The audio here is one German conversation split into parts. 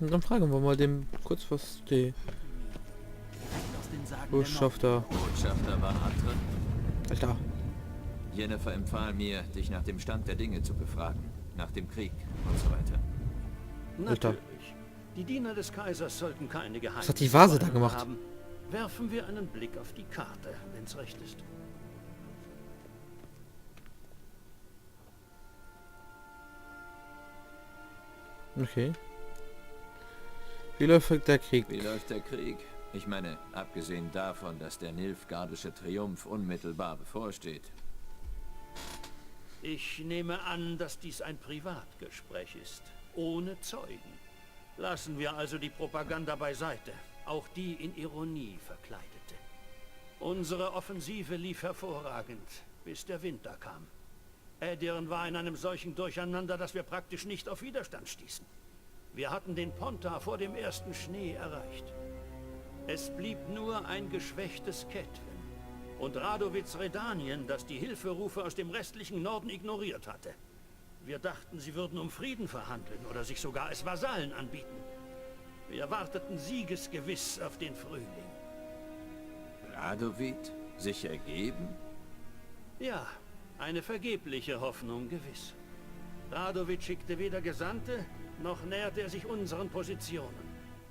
Und dann fragen wir mal dem kurz, was die Botschafter... Botschafter war Atre. Alter. Jennifer empfahl mir, dich nach dem Stand der Dinge zu befragen. Nach dem Krieg und so weiter. Natürlich. Die Diener des Kaisers sollten keine Geheimnisse Was hat die Vase da voneinander gemacht? haben. Werfen wir einen Blick auf die Karte, wenn's recht ist. Okay. Wie läuft der Krieg? Wie läuft der Krieg? Ich meine, abgesehen davon, dass der Nilfgaardische Triumph unmittelbar bevorsteht. Ich nehme an, dass dies ein Privatgespräch ist, ohne Zeugen. Lassen wir also die Propaganda beiseite, auch die in Ironie verkleidete. Unsere Offensive lief hervorragend, bis der Winter kam. Edirn war in einem solchen Durcheinander, dass wir praktisch nicht auf Widerstand stießen. Wir hatten den Pontar vor dem ersten Schnee erreicht. Es blieb nur ein geschwächtes Ketwen und Radowitz Redanien, das die Hilferufe aus dem restlichen Norden ignoriert hatte. Wir dachten, sie würden um Frieden verhandeln oder sich sogar als Vasallen anbieten. Wir warteten siegesgewiss auf den Frühling. Radowid? Sich ergeben? Ja, eine vergebliche Hoffnung gewiss. Radowid schickte weder Gesandte, noch näherte er sich unseren Positionen.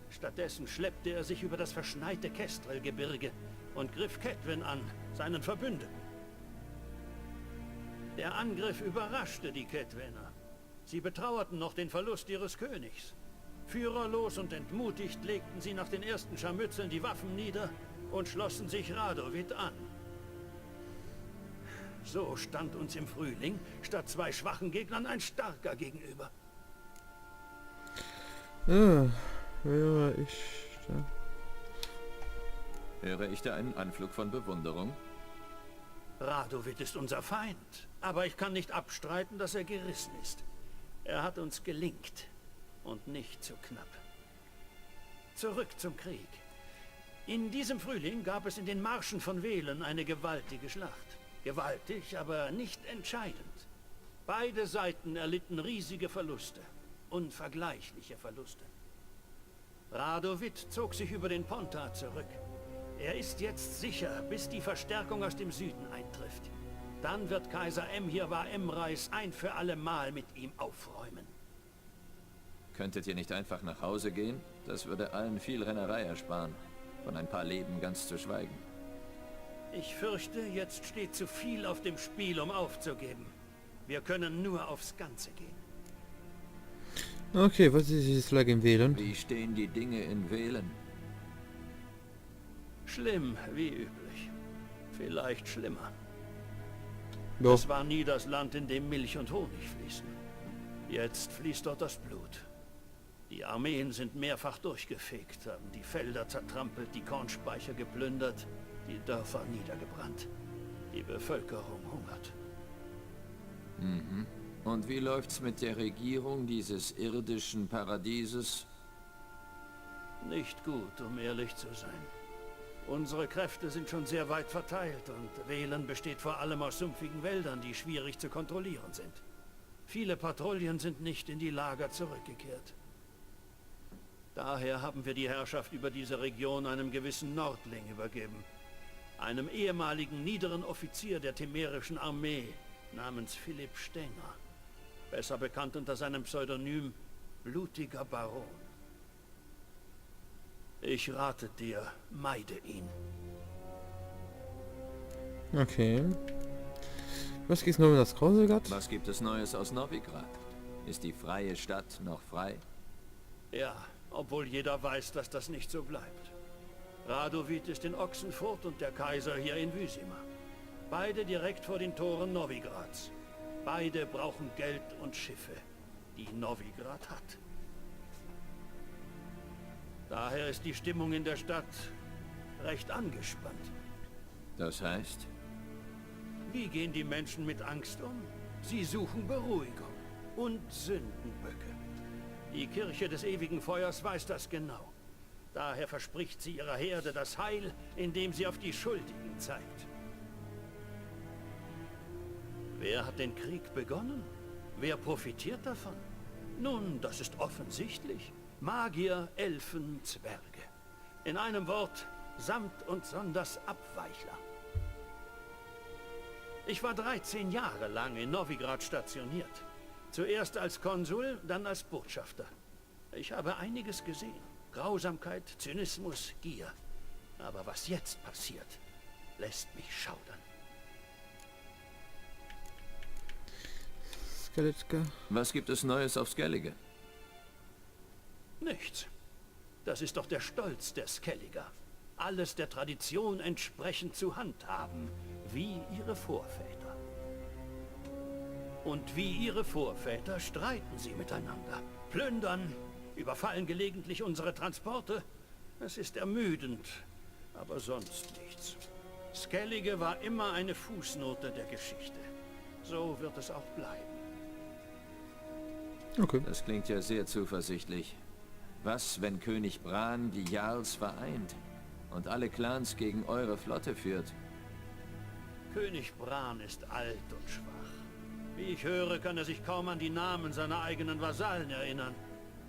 Stattdessen schleppte er sich über das verschneite Kestrel-Gebirge und griff Ketwen an, seinen Verbündeten. Der Angriff überraschte die Ketwener. Sie betrauerten noch den Verlust ihres Königs. Führerlos und entmutigt legten sie nach den ersten Scharmützeln die Waffen nieder und schlossen sich Radowid an. So stand uns im Frühling statt zwei schwachen Gegnern ein starker gegenüber. Ja, ich... Höre ich da einen Anflug von Bewunderung? Radowid ist unser Feind, aber ich kann nicht abstreiten, dass er gerissen ist. Er hat uns gelingt und nicht zu knapp. Zurück zum Krieg. In diesem Frühling gab es in den Marschen von Velen eine gewaltige Schlacht. Gewaltig, aber nicht entscheidend. Beide Seiten erlitten riesige Verluste, unvergleichliche Verluste. Radowid zog sich über den Pontar zurück. Er ist jetzt sicher, bis die Verstärkung aus dem Süden eintrifft. Dann wird Kaiser Emhir Emreis ein für alle Mal mit ihm aufräumen. Könntet ihr nicht einfach nach Hause gehen? Das würde allen viel Rennerei ersparen. Von ein paar Leben ganz zu schweigen. Ich fürchte, jetzt steht zu viel auf dem Spiel, um aufzugeben. Wir können nur aufs Ganze gehen. Okay, was ist dieses Lag im Wählen? Wie stehen die Dinge in Velen? Schlimm, wie üblich. Vielleicht schlimmer. Ja. Es war nie das Land, in dem Milch und Honig fließen. Jetzt fließt dort das Blut. Die Armeen sind mehrfach durchgefegt, haben die Felder zertrampelt, die Kornspeicher geplündert, die Dörfer niedergebrannt. Die Bevölkerung hungert. Mhm. Und wie läuft's mit der Regierung dieses irdischen Paradieses? Nicht gut, um ehrlich zu sein. Unsere Kräfte sind schon sehr weit verteilt und Velen besteht vor allem aus sumpfigen Wäldern, die schwierig zu kontrollieren sind. Viele Patrouillen sind nicht in die Lager zurückgekehrt. Daher haben wir die Herrschaft über diese Region einem gewissen Nordling übergeben. Einem ehemaligen niederen Offizier der temerischen Armee namens Philipp Stenger. Besser bekannt unter seinem Pseudonym Blutiger Baron. Ich rate dir, meide ihn. Okay. Was geht's nur um das Krauselgat? Was gibt es Neues aus Novigrad? Ist die freie Stadt noch frei? Ja, obwohl jeder weiß, dass das nicht so bleibt. Radowid ist in Ochsenfurt und der Kaiser hier in Wyzima. Beide direkt vor den Toren Novigrads. Beide brauchen Geld und Schiffe, die Novigrad hat. Daher ist die Stimmung in der Stadt recht angespannt. Das heißt? Wie gehen die Menschen mit Angst um? Sie suchen Beruhigung und Sündenböcke. Die Kirche des ewigen Feuers weiß das genau. Daher verspricht sie ihrer Herde das Heil, indem sie auf die Schuldigen zeigt. Wer hat den Krieg begonnen? Wer profitiert davon? Nun, das ist offensichtlich. Magier, Elfen, Zwerge. In einem Wort, samt und sonders Abweichler. Ich war 13 Jahre lang in Novigrad stationiert. Zuerst als Konsul, dann als Botschafter. Ich habe einiges gesehen. Grausamkeit, Zynismus, Gier. Aber was jetzt passiert, lässt mich schaudern. Skeletka. Was gibt es Neues auf Skellige? Nichts. Das ist doch der Stolz der Skelliger. Alles der Tradition entsprechend zu handhaben, wie ihre Vorväter. Und wie ihre Vorväter streiten sie miteinander. Plündern, überfallen gelegentlich unsere Transporte. Es ist ermüdend, aber sonst nichts. Skellige war immer eine Fußnote der Geschichte. So wird es auch bleiben. Okay. Das klingt ja sehr zuversichtlich. Was, wenn König Bran die Jarls vereint und alle Clans gegen eure Flotte führt? König Bran ist alt und schwach. Wie ich höre, kann er sich kaum an die Namen seiner eigenen Vasallen erinnern.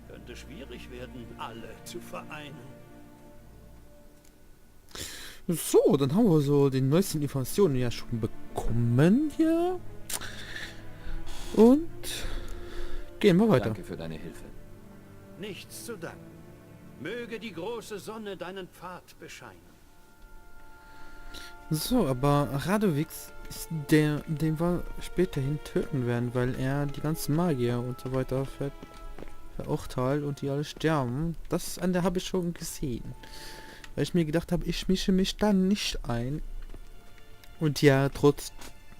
Könnte schwierig werden, alle zu vereinen. So, dann haben wir so die neuesten Informationen ja schon bekommen hier. Und gehen wir weiter. Danke für deine Hilfe. Nichts zu danken. Möge die große Sonne deinen Pfad bescheinen. So, aber Radowix ist der, den wir späterhin töten werden, weil er die ganzen Magier und so weiter verurteilt und die alle sterben. Das an der habe ich schon gesehen. Weil ich mir gedacht habe, ich mische mich da nicht ein. Und ja,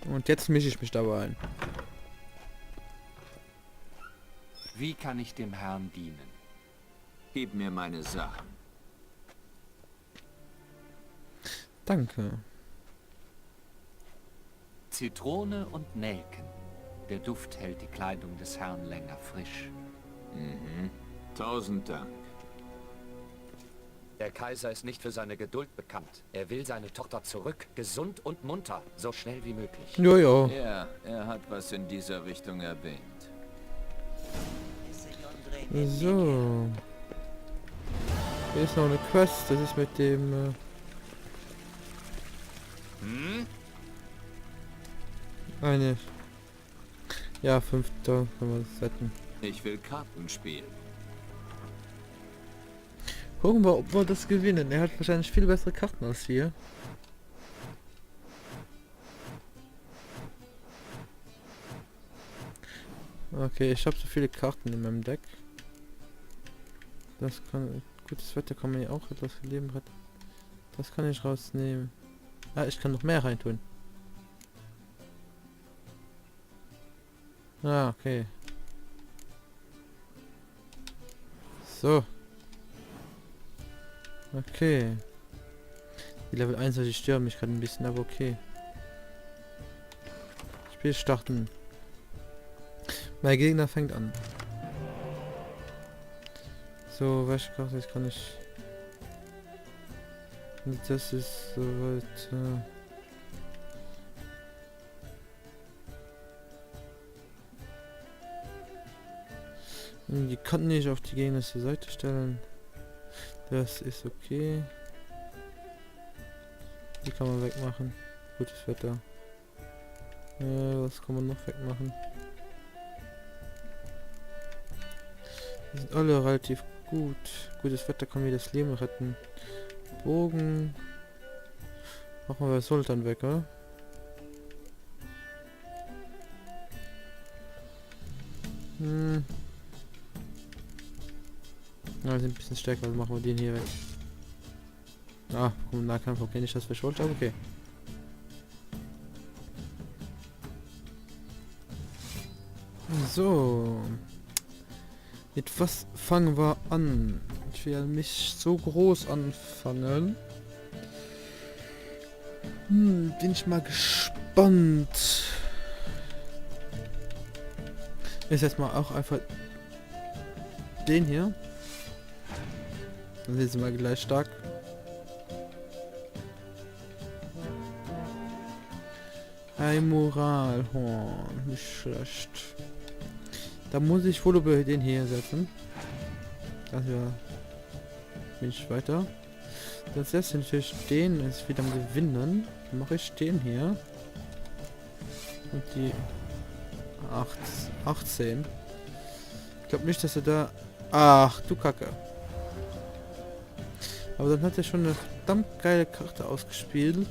und jetzt mische ich mich dabei ein. Wie kann ich dem Herrn dienen? Gib mir meine Sachen. Danke. Zitrone und Nelken. Der Duft hält die Kleidung des Herrn länger frisch. Mhm. 1000 Dank. Der Kaiser ist nicht für seine Geduld bekannt. Er will seine Tochter zurück, gesund und munter, so schnell wie möglich. Jojo. Ja, er hat was in dieser Richtung erwähnt. So. Hier ist noch eine Quest, das ist mit dem... Eine... Ja, 5. Können wir das setzen. Ich will Karten spielen. Gucken wir, ob wir das gewinnen. Er hat wahrscheinlich viel bessere Karten als wir. Okay, ich habe so viele Karten in meinem Deck. Das kann... Gutes Wetter kann man ja auch etwas für Leben retten. Das kann ich rausnehmen. Ah, ich kann noch mehr reintun. Ah, okay. So. Okay. Die Level 1 die stören mich gerade ein bisschen, aber okay. Spiel starten. Mein Gegner fängt an. So, welche Karte kann ich... Das ist soweit... Die kann ich auf die gegnerische Seite stellen. Das ist okay. Die kann man wegmachen. Gutes Wetter. Was kann man noch wegmachen? Die sind alle relativ gut. Gutes Wetter kann mir das Leben retten. Bogen. Machen wir Sultan weg, oder? Ja, wir sind ein bisschen stärker, also machen wir den hier weg. Ah, komm, Nahkampf, okay, nicht das für Schulter, aber okay. So. Mit was fangen wir an? Ich will nicht so groß anfangen. Bin ich mal gespannt. Ist jetzt mal auch einfach den hier. Dann sind sie mal gleich stark. Ein Moralhorn, nicht schlecht. Da muss ich wohl über den hier setzen. Also bin ich weiter. Das erste natürlich den ist wieder am Gewinnen. Dann mache ich den hier. Und die 18. Ich glaube nicht, dass er da... Ach, du Kacke. Aber dann hat er schon eine verdammt geile Karte ausgespielt.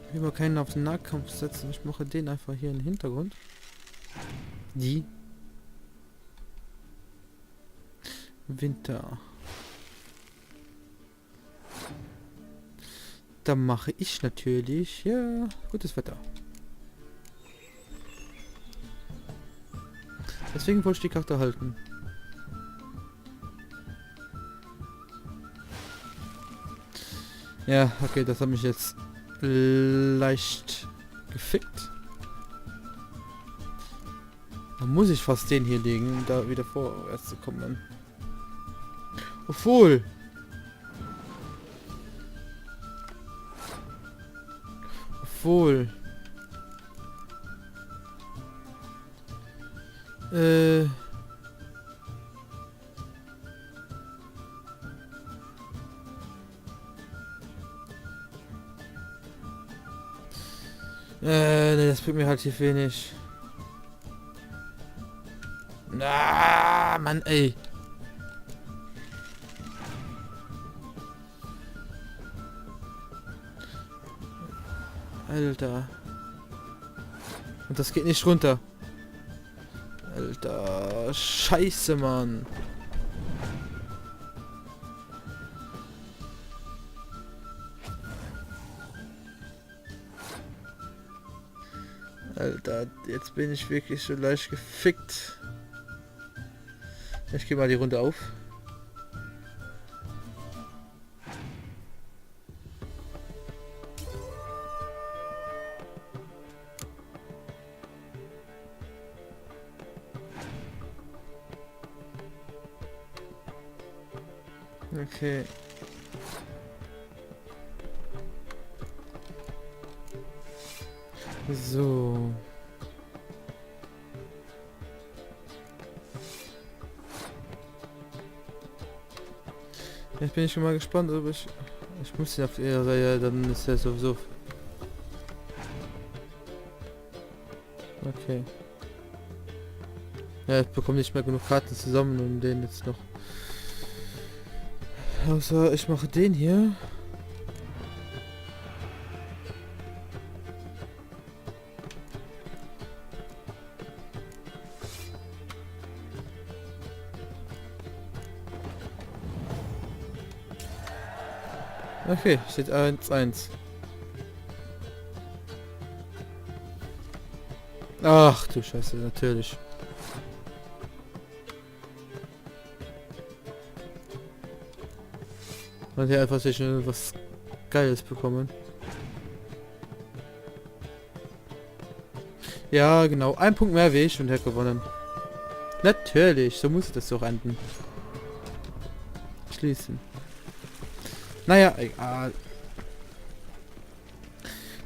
Ich will mal keinen auf den Nahkampf setzen. Ich mache den einfach hier in den Hintergrund. Die. Winter. Da mache ich natürlich, ja, gutes Wetter. Deswegen wollte ich die Karte halten. Ja, okay, das hat mich jetzt leicht gefickt. Dann muss ich fast den hier legen, um da wieder vorwärts zu kommen. Obwohl. Nee, das bringt mir halt hier wenig. Na, Mann, ey. Alter. Und das geht nicht runter. Alter, scheiße, Mann. Alter, jetzt bin ich wirklich so leicht gefickt. Ich gehe mal die Runde auf. Okay. So. Jetzt bin ich schon mal gespannt, ob ich muss ihn auf ihrer Reihe, dann ist er sowieso. Okay. Ja, ich bekomme nicht mehr genug Karten zusammen, um den jetzt noch. Außer ich mache den hier. Okay, steht 1-1. Ach du Scheiße, natürlich. Und hier einfach sich was Geiles bekommen. Ja, genau. Ein Punkt mehr wie ich und er hat gewonnen. Natürlich, so muss das doch enden. Schließen. Naja, egal.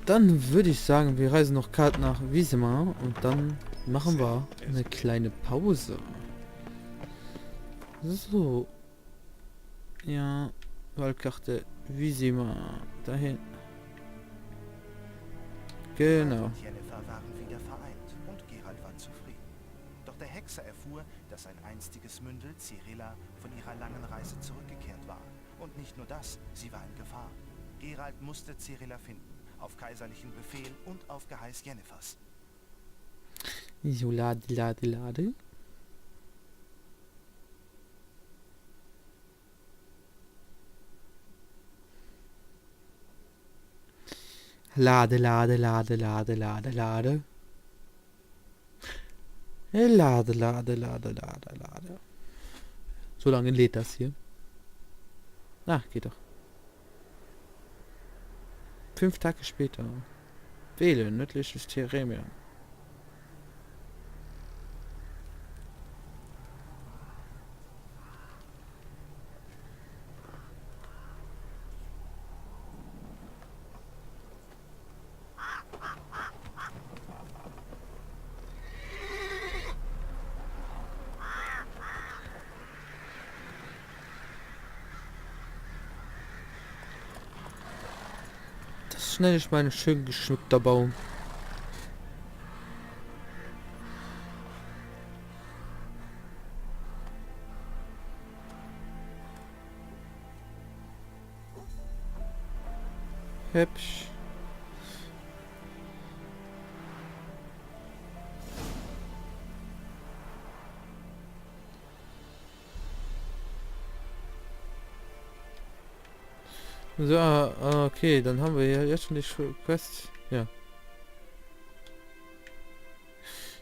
Dann würde ich sagen, wir reisen noch Kart nach Wismar und dann machen wir eine kleine Pause. So. Ja, Wahlkarte Wismar. Dahin. Genau. und Yennefer waren wieder vereint und Geralt war zufrieden. Doch der Hexer erfuhr, dass sein einstiges Mündel Cirilla von ihrer langen Reise zurückgekehrt war. Und nicht nur das, sie war in Gefahr. Geralt musste Cirilla finden, auf kaiserlichen Befehl und auf Geheiß Jennefers. So, lade. Lade. Lade. So lange lädt das hier. Ah, geht doch. 5 Tage später. Wähle nördliches Theremia. Das nenne ich mal ein schön geschmückter Baum. Hübsch. So, okay, dann haben wir ja jetzt schon die Quest. Ja.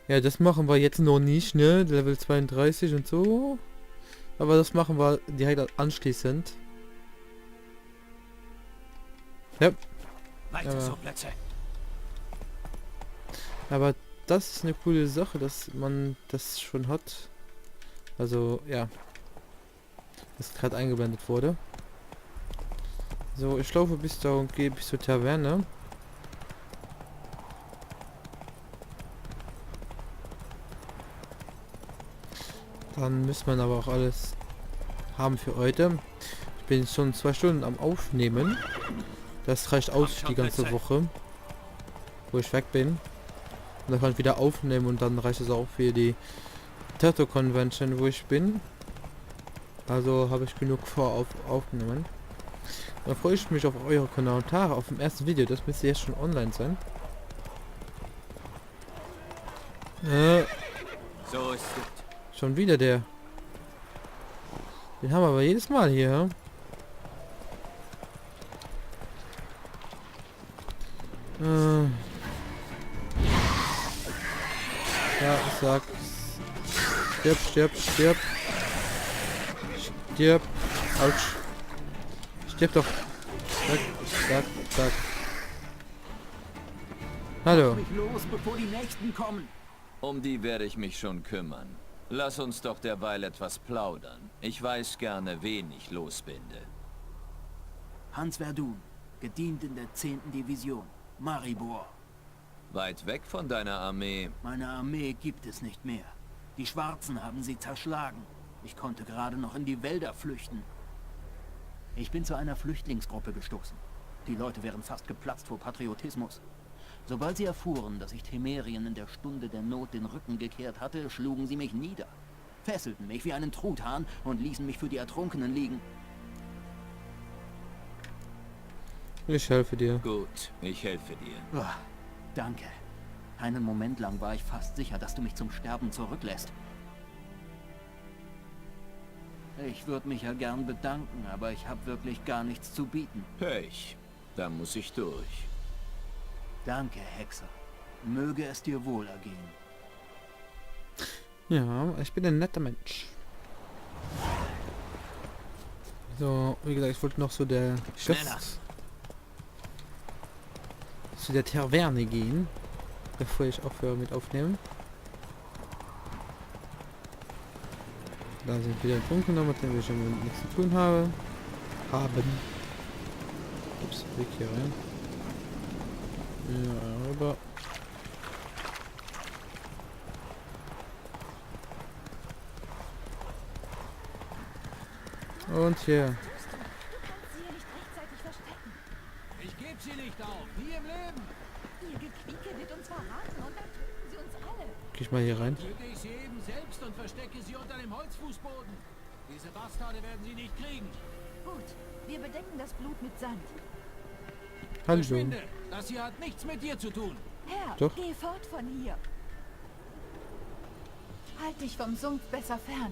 Ja, das machen wir jetzt noch nicht, ne? Level 32 und so. Aber das machen wir direkt anschließend. Ja. Weiter so, Plätze. Aber das ist eine coole Sache, dass man das schon hat. Also, ja. Das gerade eingeblendet wurde. So, ich laufe bis da und gehe bis zur Taverne. Dann müsste man aber auch alles haben für heute. Ich bin schon 2 Stunden am Aufnehmen. Das reicht aus für die ganze Woche, wo ich weg bin. Und dann kann ich wieder aufnehmen und dann reicht es auch für die Tattoo Convention, wo ich bin. Also habe ich genug aufgenommen. Da freue ich mich auf eure Kommentare auf dem ersten Video. Das müsste jetzt schon online sein. So ist es. Schon wieder der. Den haben wir aber jedes Mal hier. Ja, ich sag. Stirb, stirb, stirb. Stirb. Autsch. Stirb doch. Zack, zack, zack. Hallo. Mich los, bevor die Nächsten kommen. Um die werde ich mich schon kümmern. Lass uns doch derweil etwas plaudern. Ich weiß gerne, wen ich losbinde. Hans Verdun, gedient in der 10. Division, Maribor. Weit weg von deiner Armee. Meine Armee gibt es nicht mehr. Die Schwarzen haben sie zerschlagen. Ich konnte gerade noch in die Wälder flüchten. Ich bin zu einer Flüchtlingsgruppe gestoßen. Die Leute wären fast geplatzt vor Patriotismus. Sobald sie erfuhren, dass ich Temerien in der Stunde der Not den Rücken gekehrt hatte, schlugen sie mich nieder, fesselten mich wie einen Truthahn und ließen mich für die Ertrunkenen liegen. Ich helfe dir. Gut, ich helfe dir. Oh, danke. Einen Moment lang war ich fast sicher, dass du mich zum Sterben zurücklässt. Ich würde mich ja gern bedanken, aber ich habe wirklich gar nichts zu bieten. Pech. Da muss ich durch. Danke, Hexer. Möge es dir wohl ergehen. Ja, ich bin ein netter Mensch. So, wie gesagt, ich wollte noch zu der zu der Taverne gehen, bevor ich aufhöre mit aufnehmen. Da sind wieder Trunken, mit denen ich schon nichts zu tun habe. Ups, Weg hier rein. Ja, rüber. Und hier. Ich gebe sie nicht auf, nie im Leben. Ihr Gequieke wird uns verraten und dann töten sie uns alle. Geh ich mal hier rein. Töte ich sie eben selbst und verstecke sie unter dem Holzfußboden. Diese Bastarde werden sie nicht kriegen. Gut, wir bedecken das Blut mit Sand. Hallo. Verschwinde, das hier hat nichts mit dir zu tun. Herr, Doch. geh fort von hier. Halt dich vom Sumpf besser fern.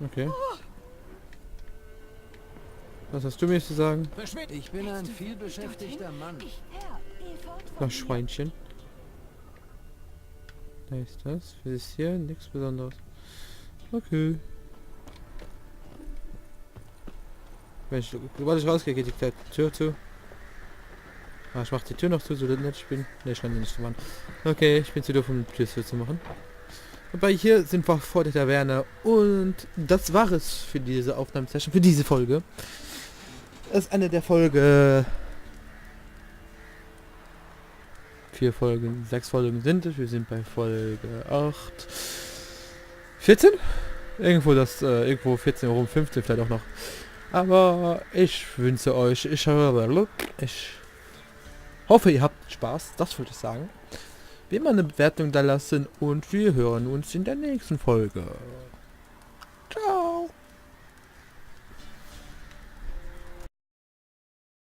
Okay. Was hast du mir zu sagen? Verschwinde. Ich bin ein vielbeschäftigter Mann. Herr, geh fort von Das hier. Schweinchen. Da ist das. Was ist hier? Nichts Besonderes. Okay. Wenn ich, sobald ich rausgehe, geht die Tür zu. Ah, ich mach die Tür noch zu, so nett ich bin. Ne, ich kann die nicht zu machen. Okay, ich bin zu doof, um die Tür zu machen. Wobei hier sind wir vor der Taverne und das war es für diese Aufnahmesession, für diese Folge. Das ist eine der Folge 4 Folgen, 6 Folgen sind es. Wir sind bei Folge 8. 14? Irgendwo das, irgendwo 14 rum, 15 vielleicht auch noch. Aber ich wünsche euch, Hoffe, ihr habt Spaß, das wollte ich sagen. Wie immer eine Bewertung da lassen und wir hören uns in der nächsten Folge.